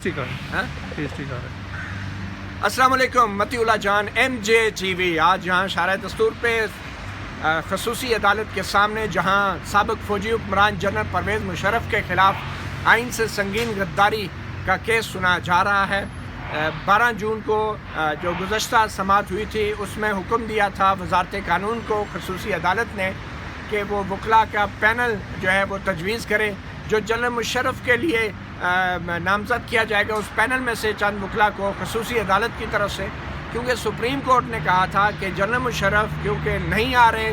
ٹھیک ہے السلام علیکم، متی اللہ جان MJTV آج یہاں شارع دستور پہ خصوصی عدالت کے سامنے جہاں سابق فوجی حکمران جنرل پرویز مشرف کے خلاف آئین سے سنگین غداری کا کیس سنا جا رہا ہے۔ 12 جون کو جو گزشتہ سماعت ہوئی تھی اس میں حکم دیا تھا وزارت قانون کو خصوصی عدالت نے کہ وہ وکلاء کا پینل جو ہے وہ تجویز کرے جو جنرل مشرف کے لیے نامزد کیا جائے گا۔ اس پینل میں سے چند وکلاء کو خصوصی عدالت کی طرف سے، کیونکہ سپریم کورٹ نے کہا تھا کہ جنرل مشرف کیونکہ نہیں آ رہے،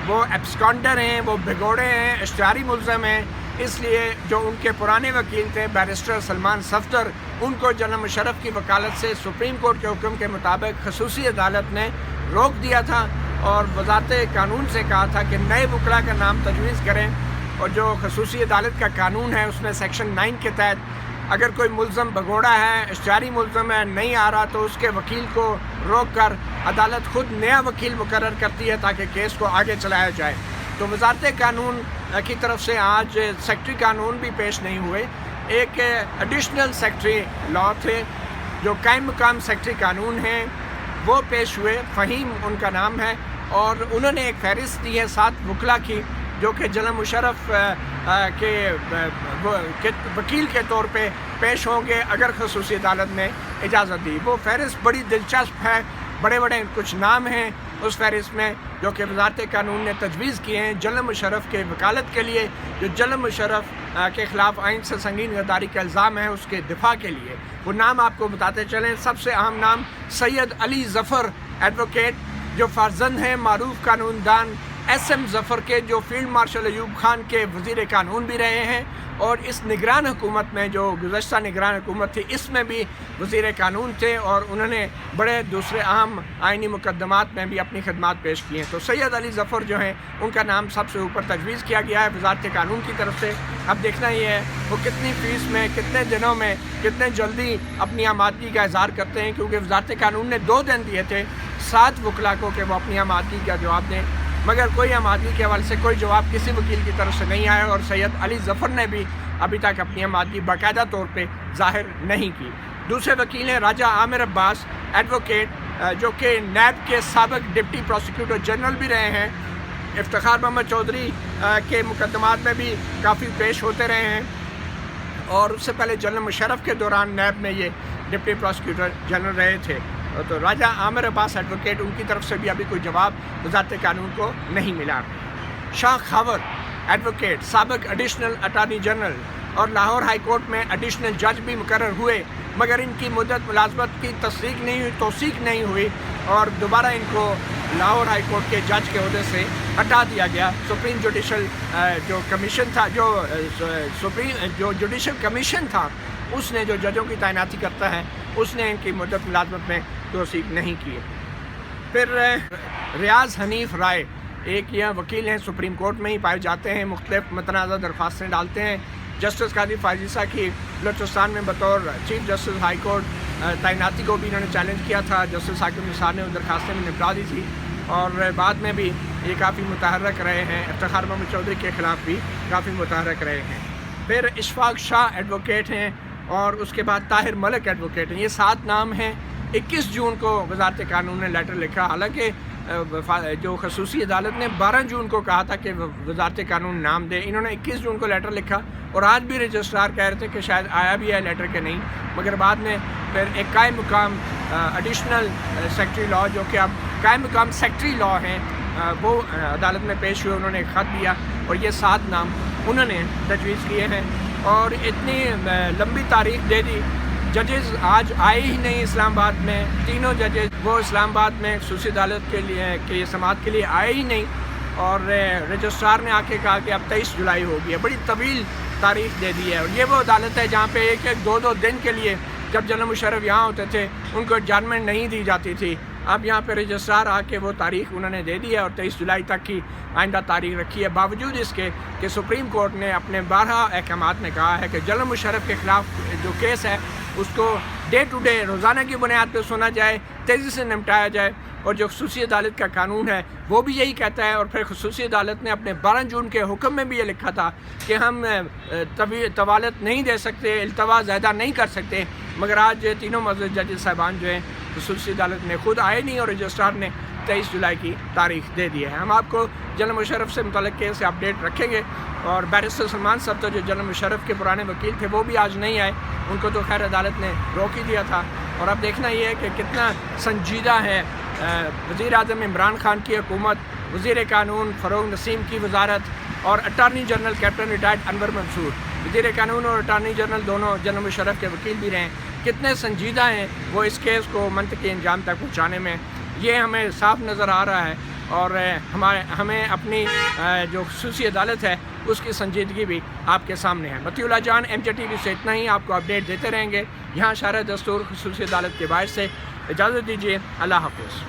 وہ ایبسکانڈر ہیں، وہ بھگوڑے ہیں، اشتہاری ملزم ہیں، اس لیے جو ان کے پرانے وکیل تھے بیرسٹر سلمان صفدر، ان کو جنرل مشرف کی وکالت سے سپریم کورٹ کے حکم کے مطابق خصوصی عدالت نے روک دیا تھا اور وزارت قانون سے کہا تھا کہ نئے وکلاء کا نام تجویز کریں۔ اور جو خصوصی عدالت کا قانون ہے اس میں سیکشن 9 کے تحت اگر کوئی ملزم بھگوڑا ہے، اشتہاری ملزم ہے، نہیں آ رہا تو اس کے وکیل کو روک کر عدالت خود نیا وکیل مقرر کرتی ہے تاکہ کیس کو آگے چلایا جائے۔ تو وزارت قانون کی طرف سے آج سیکٹری قانون بھی پیش نہیں ہوئے، ایک ایڈیشنل سیکٹری لا تھے جو قائم مقام سیکٹری قانون ہیں وہ پیش ہوئے، فہیم ان کا نام ہے، اور انہوں نے ایک فہرست دی ہے 7 وکلاء کی جو کہ جنرل مشرف کے وکیل کے طور پہ پیش ہوں گے اگر خصوصی عدالت نے اجازت دی۔ وہ فہرست بڑی دلچسپ ہے، بڑے بڑے کچھ نام ہیں اس فہرست میں جو کہ وزارت قانون نے تجویز کیے ہیں جنرل مشرف کے وکالت کے لیے، جو جنرل مشرف کے خلاف آئین سے سنگین غداری کا الزام ہے اس کے دفاع کے لیے۔ وہ نام آپ کو بتاتے چلیں۔ سب سے اہم نام سید علی ظفر ایڈوکیٹ، جو فرزند ہیں معروف قانون دان SM ظفر کے، جو فیلڈ مارشل ایوب خان کے وزیر قانون بھی رہے ہیں، اور اس نگران حکومت میں جو گزشتہ نگران حکومت تھی اس میں بھی وزیر قانون تھے، اور انہوں نے بڑے دوسرے اہم آئینی مقدمات میں بھی اپنی خدمات پیش کی ہیں۔ تو سید علی ظفر جو ہیں ان کا نام سب سے اوپر تجویز کیا گیا ہے وزارت قانون کی طرف سے۔ اب دیکھنا یہ ہے وہ کتنی فیس میں، کتنے دنوں میں، کتنے جلدی اپنی آمادگی کا اظہار کرتے ہیں، کیونکہ وزارت قانون نے 2 دن دیے تھے 7 وکلاء کو کہ وہ اپنی آمادگی کا جواب دیں، مگر کوئی آمادگی کے حوالے سے کوئی جواب کسی وکیل کی طرف سے نہیں آیا، اور سید علی ظفر نے بھی ابھی تک اپنی آمادگی باقاعدہ طور پہ ظاہر نہیں کی۔ دوسرے وکیل ہیں راجہ عامر عباس ایڈوکیٹ، جو کہ نیب کے سابق ڈپٹی پروسیکیوٹر جنرل بھی رہے ہیں، افتخار محمد چودھری کے مقدمات میں بھی کافی پیش ہوتے رہے ہیں، اور اس سے پہلے جنرل مشرف کے دوران نیب میں یہ ڈپٹی پروسیکیوٹر جنرل رہے تھے۔ تو راجہ عامر عباس ایڈوکیٹ، ان کی طرف سے بھی ابھی کوئی جواب وزارت قانون کو نہیں ملا۔ شاہ خاور ایڈوکیٹ، سابق ایڈیشنل اٹارنی جنرل اور لاہور ہائی کورٹ میں ایڈیشنل جج بھی مقرر ہوئے، مگر ان کی مدت ملازمت کی توثیق نہیں ہوئی، اور دوبارہ ان کو لاہور ہائی کورٹ کے جج کے عہدے سے ہٹا دیا گیا۔ سپریم جوڈیشل جو کمیشن تھا، جو جوڈیشل کمیشن تھا، اس نے جو ججوں کی تعیناتی کرتا ہے اس نے ان کی مدت ملازمت میں توثیق نہیں کی۔ پھر ریاض حنیف رائے، ایک یہ وکیل ہیں، سپریم کورٹ میں ہی پائے جاتے ہیں، مختلف متنازع درخواستیں ڈالتے ہیں۔ جسٹس قاضی فائزیسہ کی بلوچستان میں بطور چیف جسٹس ہائی کورٹ تعیناتی کو بھی انہوں نے چیلنج کیا تھا، جسٹس حاکم نثار نے ان درخواستیں میں نپٹا دی تھی، اور بعد میں بھی یہ کافی متحرک رہے ہیں، افتخار محمد چودھری کے خلاف بھی کافی متحرک رہے ہیں۔ پھر اشفاق شاہ ایڈوکیٹ ہیں، اور اس کے بعد طاہر ملک ایڈوکیٹ ہیں۔ یہ 7 نام ہیں۔ 21 جون کو وزارت قانون نے لیٹر لکھا، حالانکہ جو خصوصی عدالت نے 12 جون کو کہا تھا کہ وزارت قانون نام دے، انہوں نے 21 جون کو لیٹر لکھا، اور آج بھی رجسٹرار کہہ رہے تھے کہ شاید آیا بھی ہے لیٹر کہ نہیں، مگر بعد میں پھر ایک قائم مقام ایڈیشنل سیکٹری لا، جو کہ اب قائم مقام سیکٹری لا ہیں، وہ عدالت میں پیش ہوئے، انہوں نے ایک خط دیا، اور یہ 7 نام انہوں نے تجویز کیے ہیں، اور اتنی لمبی تاریخ دے دی۔ ججز آج آئے ہی نہیں اسلام آباد میں، تینوں ججز وہ اسلام آباد میں خصوصی عدالت کے لیے کہ سماعت کے لیے آئے ہی نہیں، اور رجسٹرار نے آ کے کہا کہ اب 23 جولائی ہو گئی ہے۔ بڑی طویل تاریخ دے دی ہے، اور یہ وہ عدالت ہے جہاں پہ 1-2 دن کے لیے جب جنرل مشرف یہاں ہوتے تھے ان کو ایڈجرنمنٹ نہیں دی جاتی تھی۔ اب یہاں پہ رجسٹرار آ کے وہ تاریخ انہوں نے دے دی ہے، اور 23 جولائی تک کی آئندہ تاریخ رکھی ہے، باوجود اس کے کہ سپریم کورٹ نے اپنے 12 احکامات میں کہا ہے کہ جنرل مشرف کے خلاف جو کیس ہے اس کو ڈے ٹو ڈے روزانہ کی بنیاد پہ سنا جائے، تیزی سے نمٹایا جائے، اور جو خصوصی عدالت کا قانون ہے وہ بھی یہی کہتا ہے، اور پھر خصوصی عدالت نے اپنے 12 جون کے حکم میں بھی یہ لکھا تھا کہ ہم طوالت نہیں دے سکتے، التوا زیادہ نہیں کر سکتے، مگر آج تینوں معزز ججز صاحبان جو ہیں خصوصی عدالت میں خود آئے نہیں اور رجسٹرار نے 23 جولائی کی تاریخ دے دی ہے۔ ہم آپ کو جنرل مشرف سے متعلق کیس سے اپڈیٹ رکھیں گے، اور بیرسٹر سلمان صاحب تو جو جنرل مشرف کے پرانے وکیل تھے وہ بھی آج نہیں آئے، ان کو تو خیر عدالت نے روک ہی دیا تھا۔ اور اب دیکھنا یہ ہے کہ کتنا سنجیدہ ہے وزیر اعظم عمران خان کی حکومت، وزیر قانون فروغ نسیم کی وزارت اور اٹارنی جنرل کیپٹن ریٹائرڈ انور منصور، وزیر قانون اور اٹارنی جنرل دونوں جنرل مشرف کے وکیل بھی رہے، کتنے سنجیدہ ہیں وہ اس کیس کو منطقی انجام تک پہنچانے میں، یہ ہمیں صاف نظر آ رہا ہے۔ اور ہمیں اپنی جو خصوصی عدالت ہے اس کی سنجیدگی بھی آپ کے سامنے ہے۔ مطیع اللہ جان MJ TV سے اتنا ہی، آپ کو اپڈیٹ دیتے رہیں گے۔ یہاں شرح دستور خصوصی عدالت کے باعث سے اجازت دیجیے، اللہ حافظ۔